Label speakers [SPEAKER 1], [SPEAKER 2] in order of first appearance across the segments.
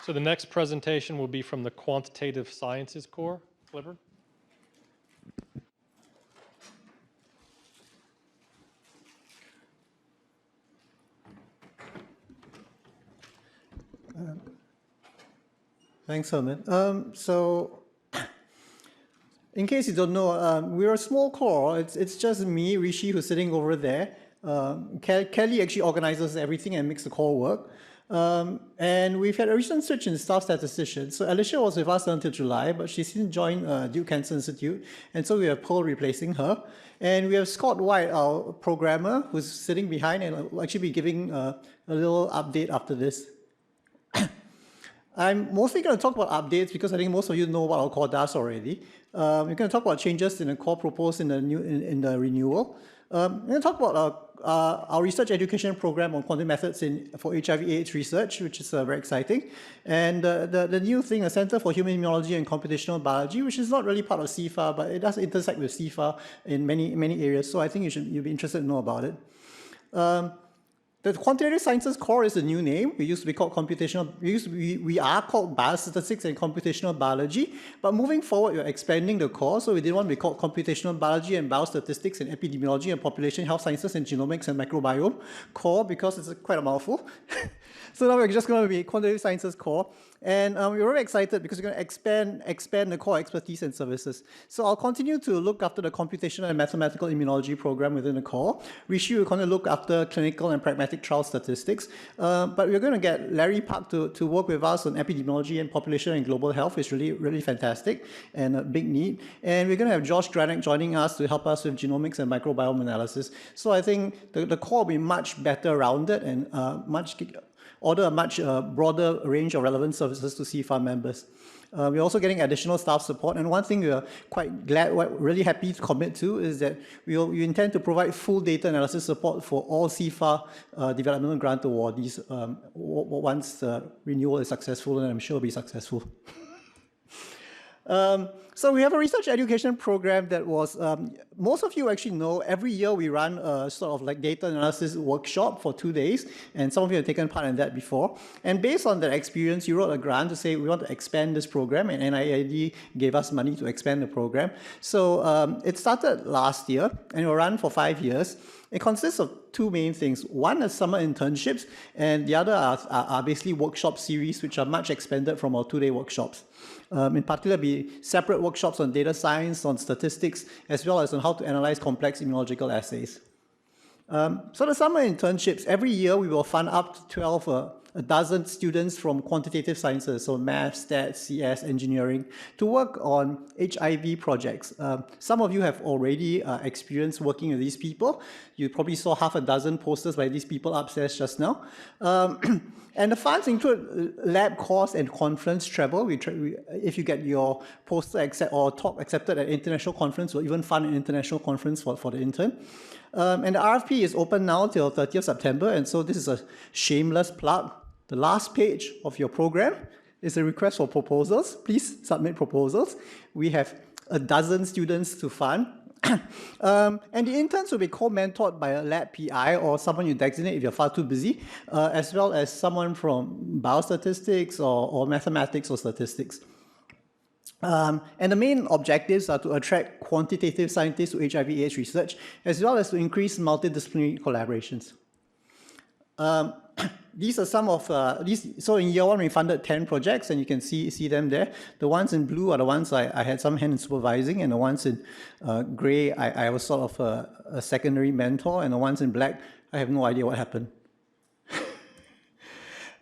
[SPEAKER 1] So the next presentation will be from the Quantitative Sciences core. Clifford?
[SPEAKER 2] Thanks, Herman. So, in case you don't know, we're a small core. It's just me, Rishi, who's sitting over there. Kelly actually organizes everything and makes the core work. And we've had a recent switch in staff statistician. So Alicia was with us until July, but she's since joined Duke Cancer Institute. And so we have Pearl replacing her. And we have Scott White, our programmer, who's sitting behind and will actually be giving a little update after this. I'm mostly going to talk about updates because I think most of you know what our core does already. We're going to talk about changes in the core proposed in the renewal. We're going to talk about our research education program on quantum methods for HIV/AIDS research, which is very exciting. And the new thing, a Center for Human Immunology and Computational Biology, which is not really part of CFAR, but it does intersect with CFAR in many areas. So I think you'll be interested to know about it. The Quantitative Sciences core is the new name. We used to be called computational. We are called biostatistics and computational biology. But moving forward, we're expanding the core. So we didn't want to be called computational biology and biostatistics and epidemiology and population health sciences and genomics and microbiome core because it's quite a mouthful. So now we're just going to be Quantitative Sciences core. And we're very excited because we're going to expand the core expertise and services. So I'll continue to look after the computational and mathematical immunology program within the core. Rishi will continue to look after clinical and pragmatic trial statistics. But we're going to get Larry Park to work with us on epidemiology and population and global health, which is really fantastic and a big need. And we're going to have Josh Granek joining us to help us with genomics and microbiome analysis. So I think the core will be much better rounded and order a much broader range of relevant services to CFAR members. We're also getting additional staff support, and one thing we are really happy to commit to is that we intend to provide full data analysis support for all CFAR development grant awardees once the renewal is successful, and I'm sure it'll be successful. So we have a research education program that was, most of you actually know, every year we run a sort of like data analysis workshop for 2 days, and some of you have taken part in that before. And based on that experience, you wrote a grant to say we want to expand this program, and NIAID gave us money to expand the program. So it started last year, and it will run for 5 years. It consists of two main things. One is summer internships, and the other are basically workshop series, which are much expanded from our 2-day workshops. In particular, be separate workshops on data science, on statistics, as well as on how to analyze complex immunological assays. So the summer internships, every year we will fund up to a dozen students from quantitative sciences, so math, stats, CS, engineering, to work on HIV projects. Some of you have already experienced working with these people. You probably saw half a dozen posters by these people upstairs just now. And the funds include lab course and conference travel. If you get your poster or talk accepted at international conference, we'll even fund an international conference for the intern. And the RFP is open now till 30th September, and so this is a shameless plug. The last page of your program is a request for proposals. Please submit proposals. We have a dozen students to fund. And the interns will be co-mentored by a lab PI or someone you designate if you're far too busy, as well as someone from biostatistics or mathematics or statistics. And the main objectives are to attract quantitative scientists to HIV/AIDS research, as well as to increase multidisciplinary collaborations. These are some of these. So in year one, we funded 10 projects, and you can see them there. The ones in blue are the ones I had some hand in supervising, and the ones in gray, I was sort of a secondary mentor, and the ones in black, I have no idea what happened.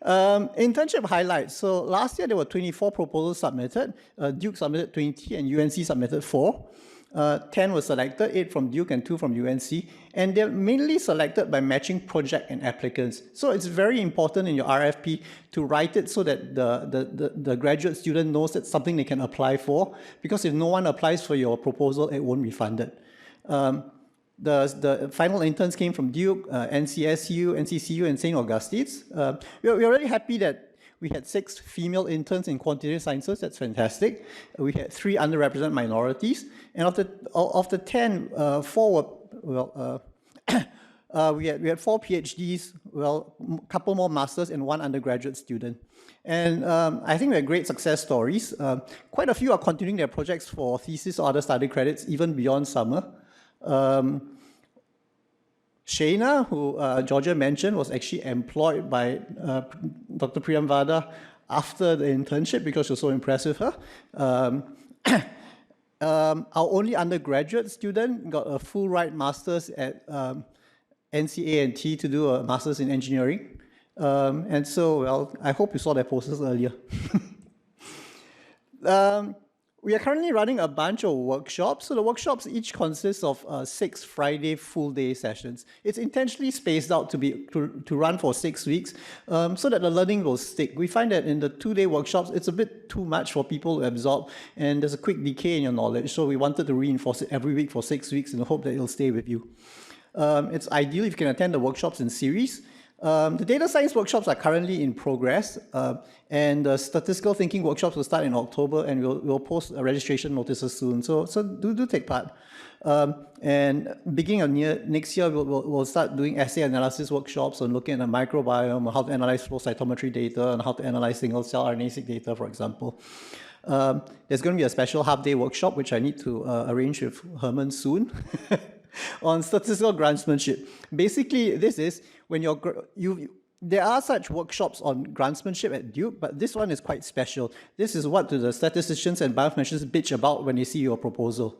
[SPEAKER 2] Internship highlights. So last year, there were 24 proposals submitted. Duke submitted 20, and UNC submitted 4. 10 were selected, 8 from Duke and 2 from UNC, and they're mainly selected by matching project and applicants. So it's very important in your RFP to write it so that the graduate student knows that's something they can apply for, because if no one applies for your proposal, it won't be funded. The final interns came from Duke, NCSU, NCCU, and St. Augustine's. We're really happy that we had 6 female interns in quantitative sciences. That's fantastic. We had 3 underrepresented minorities. And of the 10, 4 were, we had 4 PhDs, well, a couple more masters and 1 undergraduate student. And I think we had great success stories. Quite a few are continuing their projects for thesis or other study credits, even beyond summer. Shayna, who Georgia mentioned, was actually employed by Dr. Priyamvada after the internship because she was so impressed with her. Our only undergraduate student got a full ride master's at NCA&T to do a master's in engineering. And so, well, I hope you saw their posters earlier. We are currently running a bunch of workshops. So the workshops each consist of 6 Friday full-day sessions. It's intentionally spaced out to run for 6 weeks so that the learning will stick. We find that in the 2-day workshops, it's a bit too much for people to absorb, and there's a quick decay in your knowledge. So we wanted to reinforce it every week for 6 weeks in the hope that it'll stay with you. It's ideal if you can attend the workshops in series. The data science workshops are currently in progress, and the statistical thinking workshops will start in October, and we'll post registration notices soon. So do take part. And beginning of next year, we'll start doing assay analysis workshops on looking at the microbiome, how to analyze flow cytometry data, and how to analyze single-cell RNA-seq data, for example. There's going to be a special half-day workshop, which I need to arrange with Herman soon, on statistical grantsmanship. Basically, this is when there are such workshops on grantsmanship at Duke, but this one is quite special. This is what the statisticians and bioinformaticians bitch about when they see your proposal.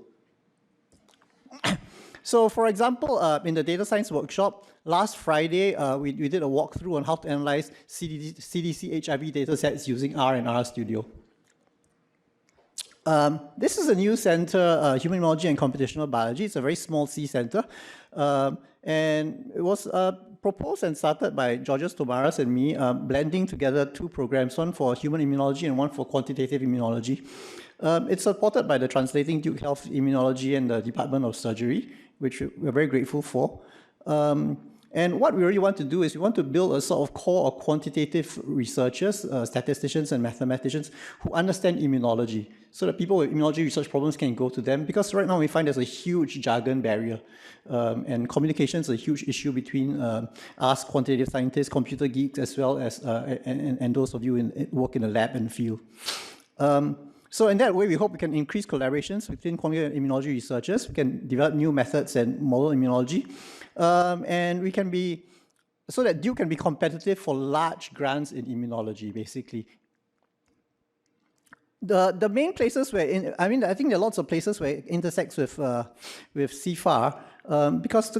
[SPEAKER 2] So, for example, in the data science workshop, last Friday, we did a walkthrough on how to analyze CDC HIV data sets using R and RStudio. This is a new center, Human Immunology and Computational Biology. It's a very small C center. And it was proposed and started by Georgios Tomaras and me, blending together 2 programs, one for human immunology and one for quantitative immunology. It's supported by the Translating Duke Health Immunology and the Department of Surgery, which we're very grateful for. And what we really want to do is we want to build a sort of core of quantitative researchers, statisticians and mathematicians who understand immunology, so that people with immunology research problems can go to them, because right now we find there's a huge jargon barrier, and communication is a huge issue between us quantitative scientists, computer geeks, as well as and those of you who work in the lab and field. So in that way, we hope we can increase collaborations between quantitative immunology researchers. We can develop new methods and model immunology, and we can be, so that Duke can be competitive for large grants in immunology, basically. The main places where, I think there are lots of places where it intersects with CFAR, because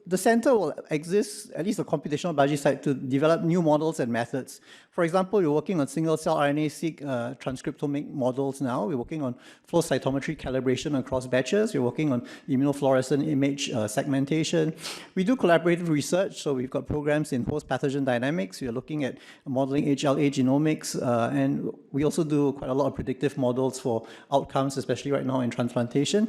[SPEAKER 2] the center will exist, at least the computational biology side, to develop new models and methods. For example, we're working on single-cell RNA-seq transcriptomic models now. We're working on flow cytometry calibration across batches. We're working on immunofluorescent image segmentation. We do collaborative research, so we've got programs in host pathogen dynamics. We are looking at modeling HLA genomics, and we also do quite a lot of predictive models for outcomes, especially right now in transplantation.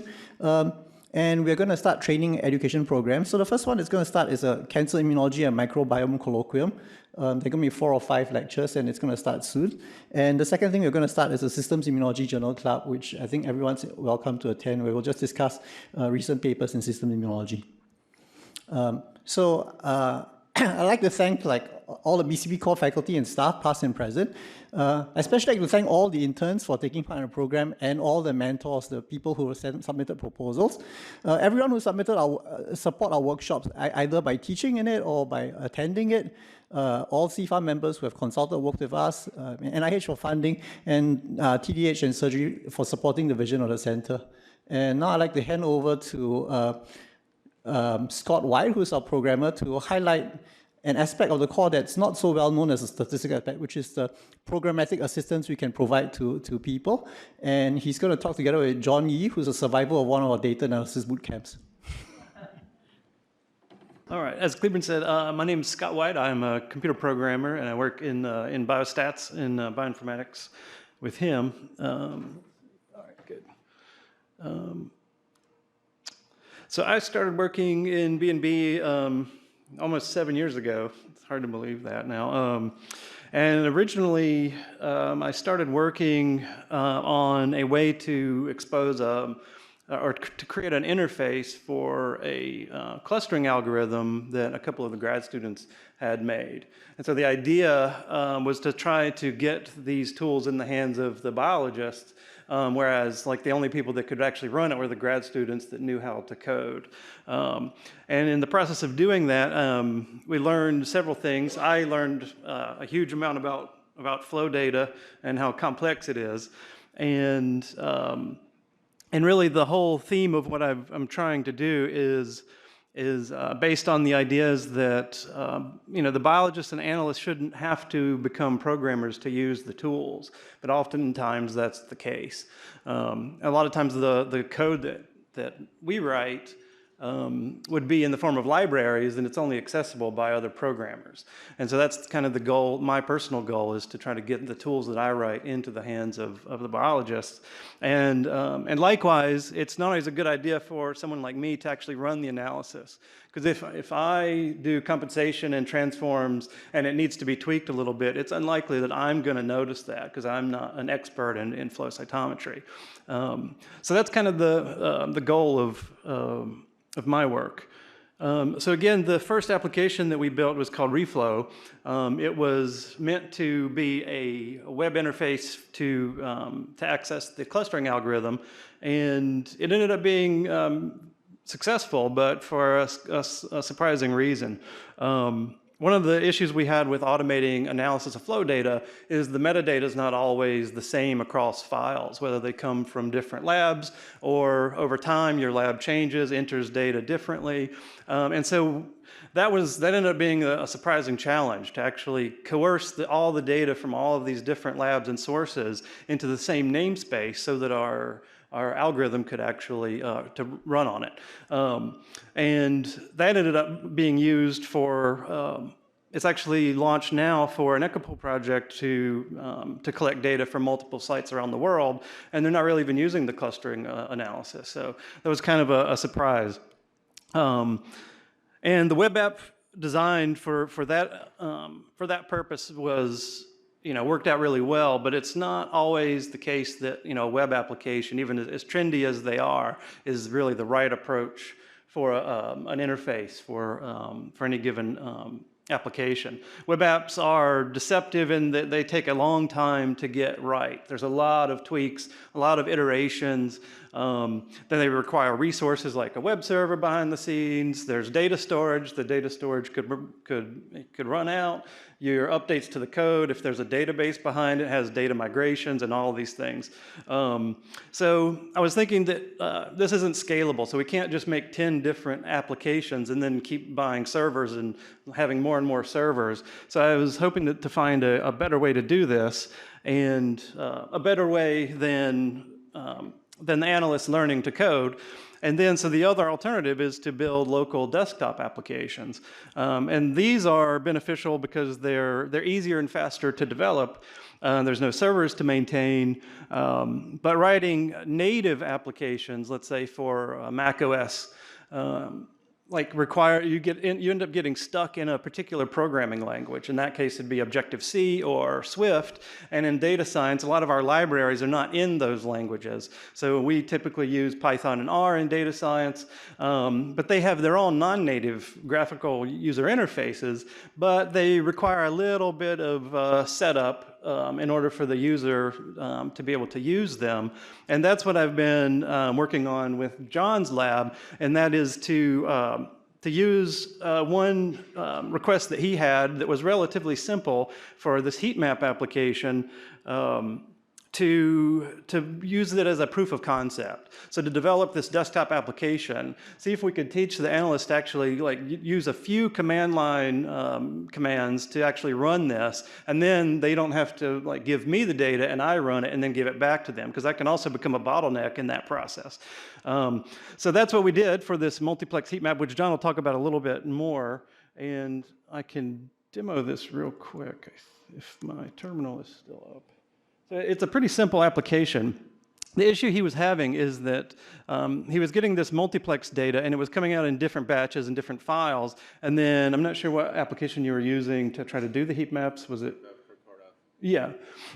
[SPEAKER 2] And we're going to start training education programs. So the first one that's going to start is a cancer immunology and microbiome colloquium. There are going to be 4 or 5 lectures, and it's going to start soon. And the second thing we're going to start is a systems immunology journal club, which I think everyone's welcome to attend, where we'll just discuss recent papers in systems immunology. I'd like to thank all the BCP core faculty and staff, past and present. Especially like to thank all the interns for taking part in the program, and all the mentors, the people who submitted proposals. Everyone who support our workshops, either by teaching in it or by attending it. All CFAR members who have consulted, worked with us, NIH for funding, and TDH and surgery for supporting the vision of the center. And now I'd like to hand over to Scott White, who's our programmer, to highlight an aspect of the core that's not so well known as a statistical aspect, which is the programmatic assistance we can provide to people. And he's going to talk together with John Yee, who's a survivor of one of our data analysis boot camps.
[SPEAKER 3] All right, as Cleveland said, my name is Scott White. I'm a computer programmer, and I work in biostats and bioinformatics with him. All right, good. So I started working in B&B almost 7 years ago. It's hard to believe that now. And originally, I started working on a way to expose or to create an interface for a clustering algorithm that a couple of the grad students had made. And so the idea was to try to get these tools in the hands of the biologists, whereas like the only people that could actually run it were the grad students that knew how to code. And in the process of doing that, we learned several things. I learned a huge amount about flow data and how complex it is. And really the whole theme of what I'm trying to do is based on the ideas that the biologists and analysts shouldn't have to become programmers to use the tools, but oftentimes that's the case. A lot of times the code that we write would be in the form of libraries, and it's only accessible by other programmers. And so that's kind of the goal. My personal goal is to try to get the tools that I write into the hands of the biologists. And likewise, it's not always a good idea for someone like me to actually run the analysis. Because if I do compensation and transforms and it needs to be tweaked a little bit, it's unlikely that I'm going to notice that because I'm not an expert in flow cytometry. So that's kind of the goal of my work. So again, the first application that we built was called Reflow. It was meant to be a web interface to access the clustering algorithm, and it ended up being successful, but for a surprising reason. One of the issues we had with automating analysis of flow data is the metadata is not always the same across files, whether they come from different labs or over time your lab changes, enters data differently. And so that ended up being a surprising challenge to actually coerce all the data from all of these different labs and sources into the same namespace so that our algorithm could actually to run on it. And that ended up being used for, it's actually launched now for an EcoPool project to collect data from multiple sites around the world, and they're not really even using the clustering analysis. So that was kind of a surprise. And the web app designed for that purpose was, worked out really well, but it's not always the case that, a web application, even as trendy as they are, is really the right approach for an interface for any given application. Web apps are deceptive in that they take a long time to get right. There's a lot of tweaks, a lot of iterations. Then they require resources like a web server behind the scenes. There's data storage. The data storage could run out. Your updates to the code, if there's a database behind it, has data migrations and all of these things. So I was thinking that this isn't scalable, so we can't just make 10 different applications and then keep buying servers and having more and more servers. So I was hoping to find a better way to do this, and a better way than the analysts learning to code. And then, so the other alternative is to build local desktop applications. And these are beneficial because they're easier and faster to develop. There's no servers to maintain. But writing native applications, let's say for Mac OS, you end up getting stuck in a particular programming language. In that case, it'd be Objective-C or Swift. And in data science, a lot of our libraries are not in those languages. So we typically use Python and R in data science, but they have their own non-native graphical user interfaces, but they require a little bit of setup in order for the user to be able to use them. And that's what I've been working on with John's lab, and that is to use one request that he had that was relatively simple for this heat map application, to use it as a proof of concept. So to develop this desktop application, see if we could teach the analyst to actually use a few command line commands to actually run this, and then they don't have to give me the data and I run it and then give it back to them, because that can also become a bottleneck in that process. So that's what we did for this multiplex heat map, which John will talk about a little bit more, and I can demo this real quick if my terminal is still up. So it's a pretty simple application. The issue he was having is that he was getting this multiplex data, and it was coming out in different batches and different files. And then I'm not sure what application you were using to try to do the heat maps. Was it? Yeah,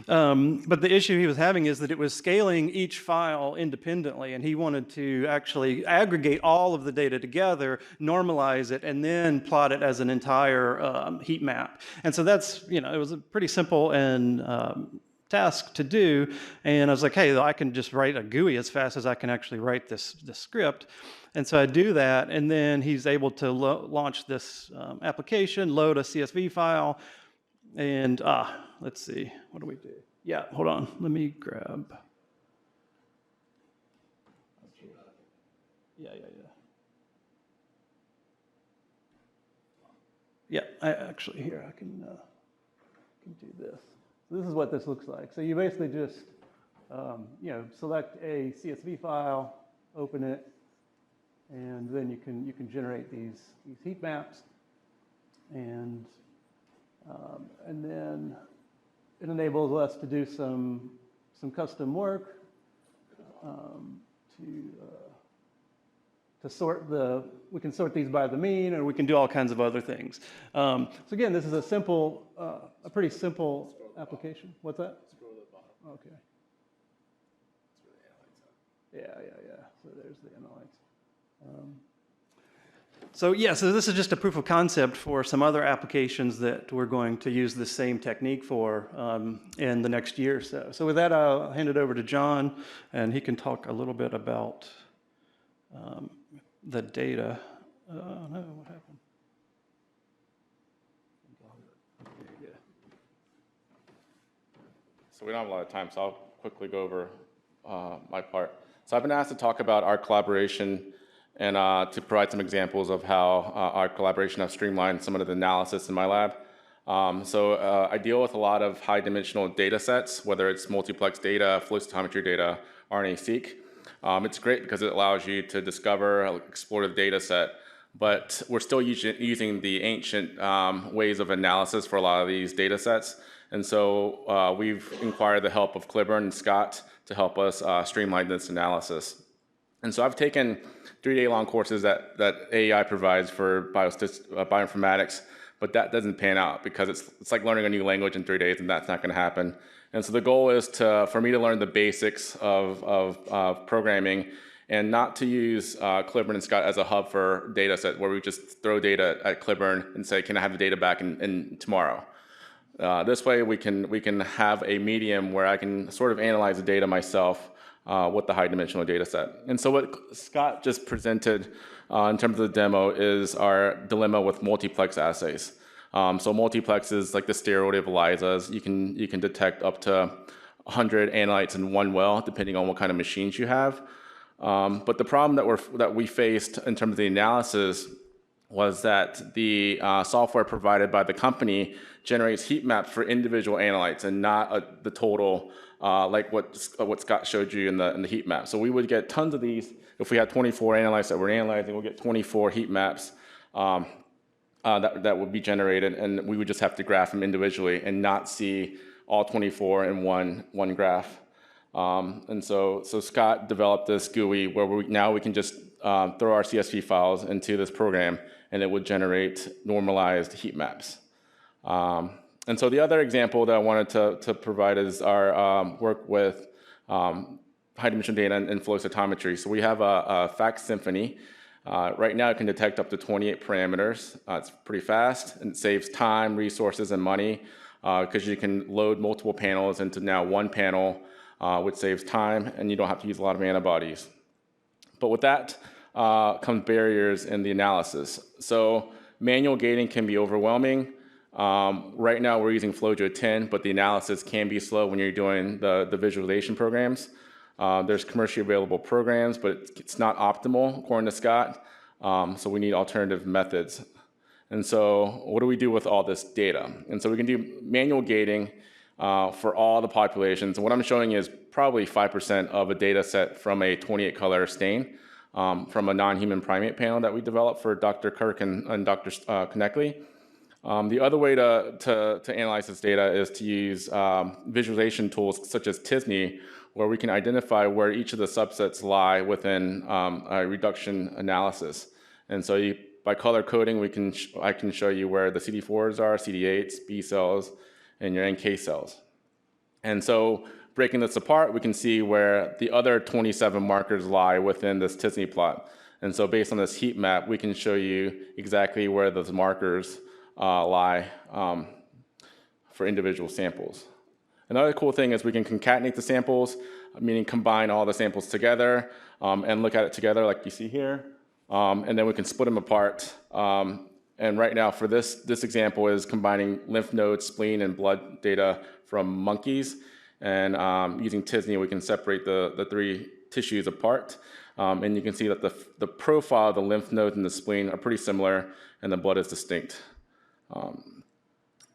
[SPEAKER 3] but the issue he was having is that it was scaling each file independently, and he wanted to actually aggregate all of the data together, normalize it, and then plot it as an entire heat map. And so that's, it was a pretty simple and task to do. And I was like, hey, I can just write a GUI as fast as I can actually write this script. And so I do that, and then he's able to launch this application, load a CSV file, and let's see, what do we do? Yeah, hold on, let me grab. Yeah. Yeah, I actually, here, I can do this. So this is what this looks like. So you basically just, select a CSV file, open it, and then you can generate these heat maps, and then it enables us to do some custom work to sort we can sort these by the mean, or we can do all kinds of other things. So again, this is a pretty simple application. What's that? Scroll to the bottom. Okay. Yeah. So there's the analytes. So this is just a proof of concept for some other applications that we're going to use the same technique for in the next year or so. So with that, I'll hand it over to John, and he can talk a little bit about the data. No, what happened?
[SPEAKER 4] So we don't have a lot of time, so I'll quickly go over my part. So I've been asked to talk about our collaboration and to provide some examples of how our collaboration has streamlined some of the analysis in my lab. I deal with a lot of high-dimensional data sets, whether it's multiplex data, flow cytometry data, RNA-seq. It's great because it allows you to discover an explorative data set, but we're still using the ancient ways of analysis for a lot of these data sets. And so we've inquired the help of Cliburn and Scott to help us streamline this analysis. And so I've taken 3-day-long courses that AEI provides for bioinformatics, but that doesn't pan out because it's like learning a new language in 3 days, and that's not going to happen. And so the goal is for me to learn the basics of programming and not to use Cliburn and Scott as a hub for data set where we just throw data at Cliburn and say, can I have the data back in tomorrow? This way we can have a medium where I can sort of analyze the data myself with the high-dimensional data set. And so what Scott just presented in terms of the demo is our dilemma with multiplex assays. So multiplex is like the steroid of ELISAs. You can detect up to 100 analytes in one well, depending on what kind of machines you have. But the problem that we faced in terms of the analysis was that the software provided by the company generates heat maps for individual analytes and not the total, like what Scott showed you in the heat map. So we would get tons of these. If we had 24 analytes that we're analyzing, we'll get 24 heat maps that would be generated, and we would just have to graph them individually and not see all 24 in one graph. And so Scott developed this GUI where we can just throw our CSV files into this program, and it would generate normalized heat maps. And so the other example that I wanted to provide is our work with high-dimensional data and flow cytometry. So we have a FACS Symphony. Right now it can detect up to 28 parameters. It's pretty fast, and it saves time, resources, and money because you can load multiple panels into now one panel, which saves time, and you don't have to use a lot of antibodies. But with that comes barriers in the analysis. So manual gating can be overwhelming. Right now we're using FlowJo 10, but the analysis can be slow when you're doing the visualization programs. There's commercially available programs, but it's not optimal, according to Scott. So we need alternative methods. And so what do we do with all this data? And so we can do manual gating for all the populations. And what I'm showing is probably 5% of a data set from a 28-color stain from a non-human primate panel that we developed for Dr. Kirk and Dr. Konecki. The other way to analyze this data is to use visualization tools such as TISNI, where we can identify where each of the subsets lie within a reduction analysis. And so by color coding, I can show you where the CD4s are, CD8s, B cells, and your NK cells. And so breaking this apart, we can see where the other 27 markers lie within this t-SNE plot. And so based on this heat map, we can show you exactly where those markers lie for individual samples. Another cool thing is we can concatenate the samples, meaning combine all the samples together and look at it together like you see here. And then we can split them apart. And right now for this example is combining lymph nodes, spleen, and blood data from monkeys. And using t-SNE, we can separate the three tissues apart. And you can see that the profile of the lymph nodes and the spleen are pretty similar, and the blood is distinct.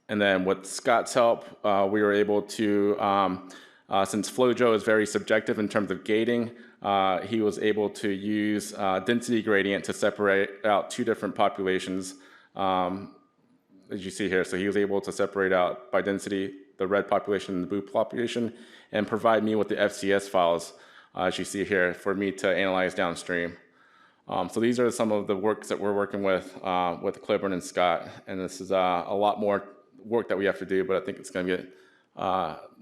[SPEAKER 4] And then with Scott's help, we were able to, since FlowJo is very subjective in terms of gating, he was able to use density gradient to separate out two different populations, as you see here. So he was able to separate out by density the red population and the blue population, and provide me with the FCS files, as you see here, for me to analyze downstream. So these are some of the works that we're working with Cliburn and Scott, and this is a lot more work that we have to do, but I think it's going to get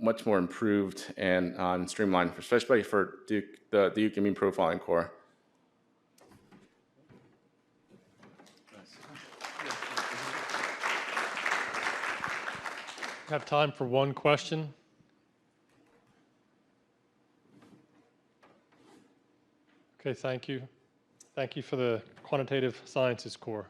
[SPEAKER 4] much more improved and streamlined, especially for the Duke Immune Profiling Core.
[SPEAKER 1] Have time for one question. Okay, thank you. Thank you for the Quantitative Sciences Core.